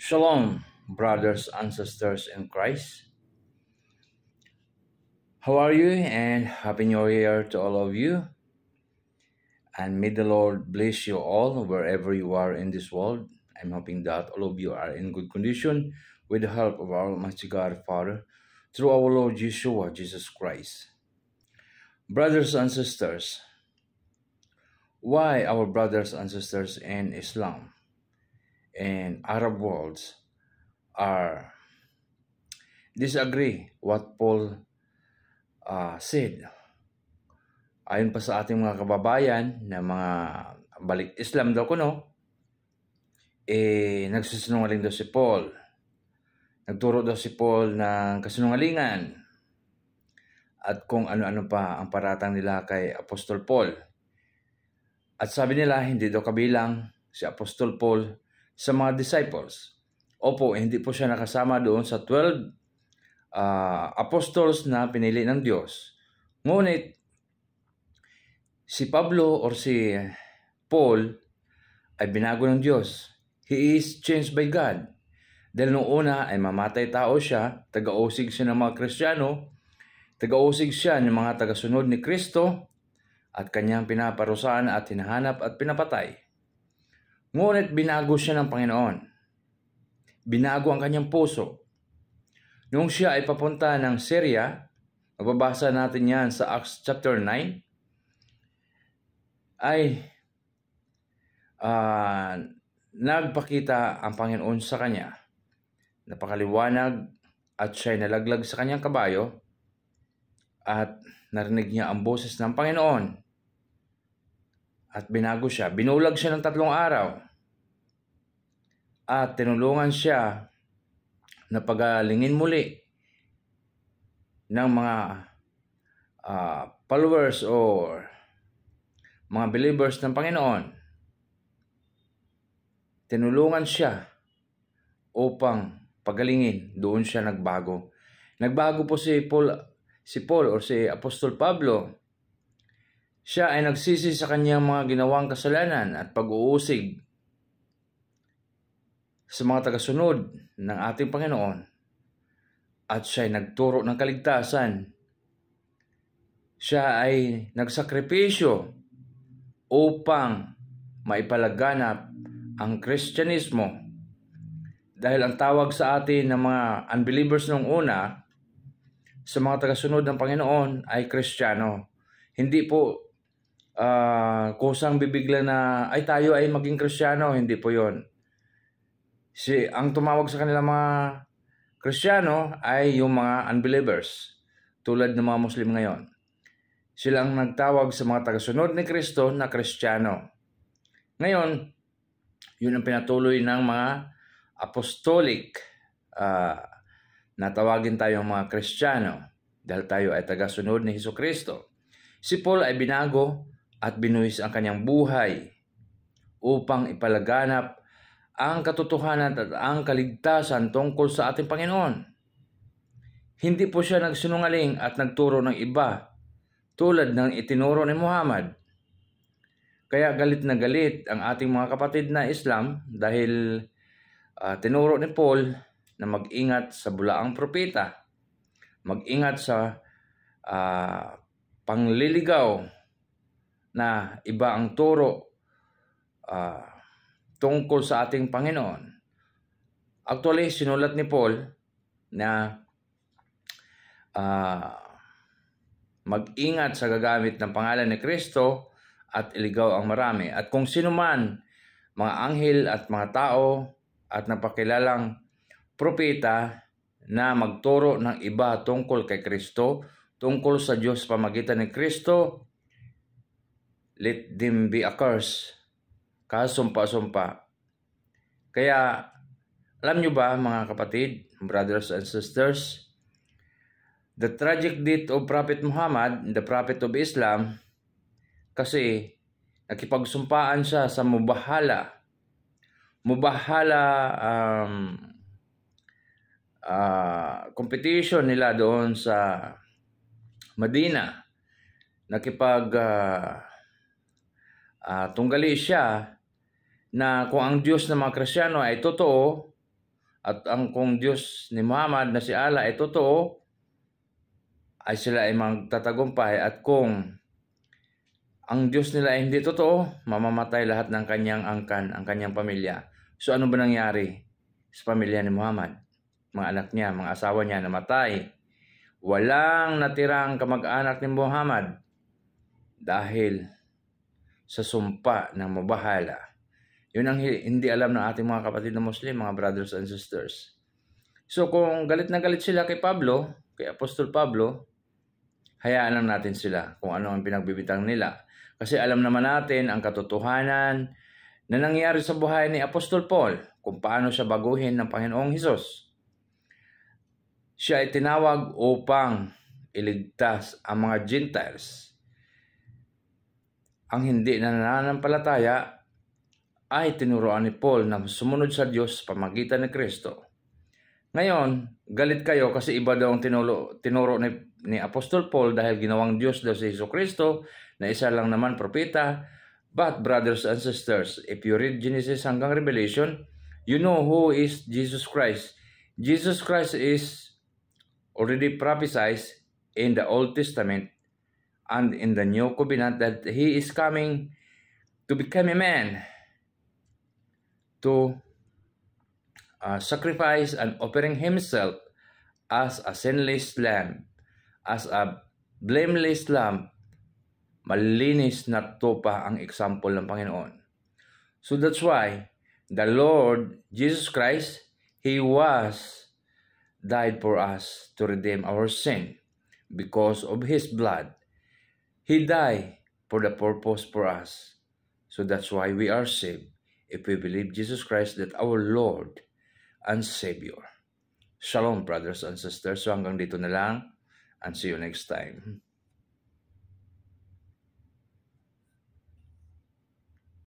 Shalom, brothers and sisters in Christ. How are you? And Happy New Year to all of you. And may the Lord bless you all wherever you are in this world. I'm hoping that all of you are in good condition with the help of our Almighty God Father through our Lord Yeshua, Jesus Christ. Brothers and sisters, why our brothers and sisters in Islam and Arab worlds are disagree what Paul said? Ayon pa sa ating mga kababayan na mga balik Islam daw nagsisinungaling daw si Paul. Nagturo daw si Paul ng kasinungalingan at kung ano-ano pa ang paratang nila kay Apostol Paul. At sabi nila, hindi daw kabilang si Apostol Paul sa mga disciples. Opo, hindi po siya nakasama doon sa 12 apostles na pinili ng Diyos. Ngunit, si Pablo or si Paul ay binago ng Diyos. He is changed by God. Dahil noong una ay mamatay tao siya, taga-usig siya ng mga Kristiyano, taga-usig siya ng mga taga-sunod ni Kristo, at kanyang pinaparusahan at hinahanap at pinapatay. Ngunit binago siya ng Panginoon. Binago ang kanyang puso. Noong siya ay papunta ng Syria, mababasa natin yan sa Acts chapter 9, ay nagpakita ang Panginoon sa kanya. Napakaliwanag at siya'y nalaglag sa kanyang kabayo at narinig niya ang boses ng Panginoon at binago siya. Binulag siya ng 3 araw at tinulungan siya na pagalingin muli ng mga followers or mga believers ng Panginoon. Tinulungan siya upang pagalingin. Doon siya nagbago. Nagbago po si Paul or si Apostol Pablo. Siya ay nagsisi sa kanyang mga ginawang kasalanan at pag-uusig sa mga tagasunod ng ating Panginoon. At siya ay nagturo ng kaligtasan. Siya ay nagsakripisyo upang maipalaganap ang Kristyanismo. Dahil ang tawag sa atin ng mga unbelievers noong una sa mga tagasunod ng Panginoon ay Kristiyano. Hindi po kusang bibigla na ay tayo ay maging Kristiyano. Hindi po yon. Ang tumawag sa kanila mga Kristiyano ay yung mga unbelievers, tulad ng mga Muslim ngayon. Sila ang nagtawag sa mga tagasunod ni Kristo na Kristiyano. Ngayon, yun ang pinatuloy ng mga apostolic na tawagin tayong mga Kristiyano dahil tayo ay tagasunod ni Jesucristo. Si Paul ay binago at binuhis ang kanyang buhay upang ipalaganap ang katotohanan at ang kaligtasan tungkol sa ating Panginoon. Hindi po siya nagsinungaling at nagturo ng iba tulad ng itinuro ni Muhammad. Kaya galit na galit ang ating mga kapatid na Islam dahil tinuro ni Paul na mag-ingat sa bulaang propeta, mag-ingat sa pangliligaw na iba ang turo tungkol sa ating Panginoon. Actually, sinulat ni Paul na mag-ingat sa gagamit ng pangalan ni Kristo at iligaw ang marami. At kung sino man, mga anghel at mga tao at napakilalang propeta na magturo ng iba tungkol kay Kristo, tungkol sa Diyos pamagitan ni Kristo, let them be accursed. Kasumpa-sumpa. Kaya, alam nyo ba mga kapatid, brothers and sisters, the tragic death of Prophet Muhammad, the Prophet of Islam, kasi nakipagsumpaan siya sa mubahala competition nila doon sa Medina. Tunggali siya na kung ang Diyos ng mga Kristiyano ay totoo, At kung Diyos ni Muhammad na si Allah ay totoo, ay sila ay magtatagumpay. At kung ang Diyos nila ay hindi totoo, mamamatay lahat ng kanyang angkan, ang kanyang pamilya. So ano ba nangyari sa pamilya ni Muhammad? Mga anak niya, mga asawa niya namatay. Walang natirang kamag-anak ni Muhammad dahil sa sumpa ng mabahala. Yun ang hindi alam ng ating mga kapatid na Muslim, mga brothers and sisters. So kung galit na galit sila kay Pablo, kay Apostol Pablo, hayaan lang natin sila kung ano ang pinagbibintang nila. Kasi alam naman natin ang katotohanan na nangyari sa buhay ni Apostol Paul kung paano siya baguhin ng Panginoong Hesus. Siya ay tinawag upang iligtas ang mga Gentiles. Ang hindi nananampalataya ay tinuruan ni Paul na sumunod sa Diyos sa pamagitan ni Kristo. Ngayon, galit kayo kasi iba daw ang tinuro ni Apostol Paul dahil ginawang Diyos daw si Jesucristo na isa lang naman propeta. But brothers and sisters, if you read Genesis hanggang Revelation, you know who is Jesus Christ. Jesus Christ is already prophesied in the Old Testament and in the New Covenant that He is coming to become a man, to sacrifice and offering Himself as a sinless lamb, as a blameless lamb. Malinis na tupa ang example ng Panginoon. So that's why the Lord Jesus Christ, He was died for us to redeem our sin. Because of His blood, He died for the purpose for us. So that's why we are saved if we believe Jesus Christ that our Lord and Savior. Shalom, brothers and sisters. So hanggang dito na lang, and see you next time.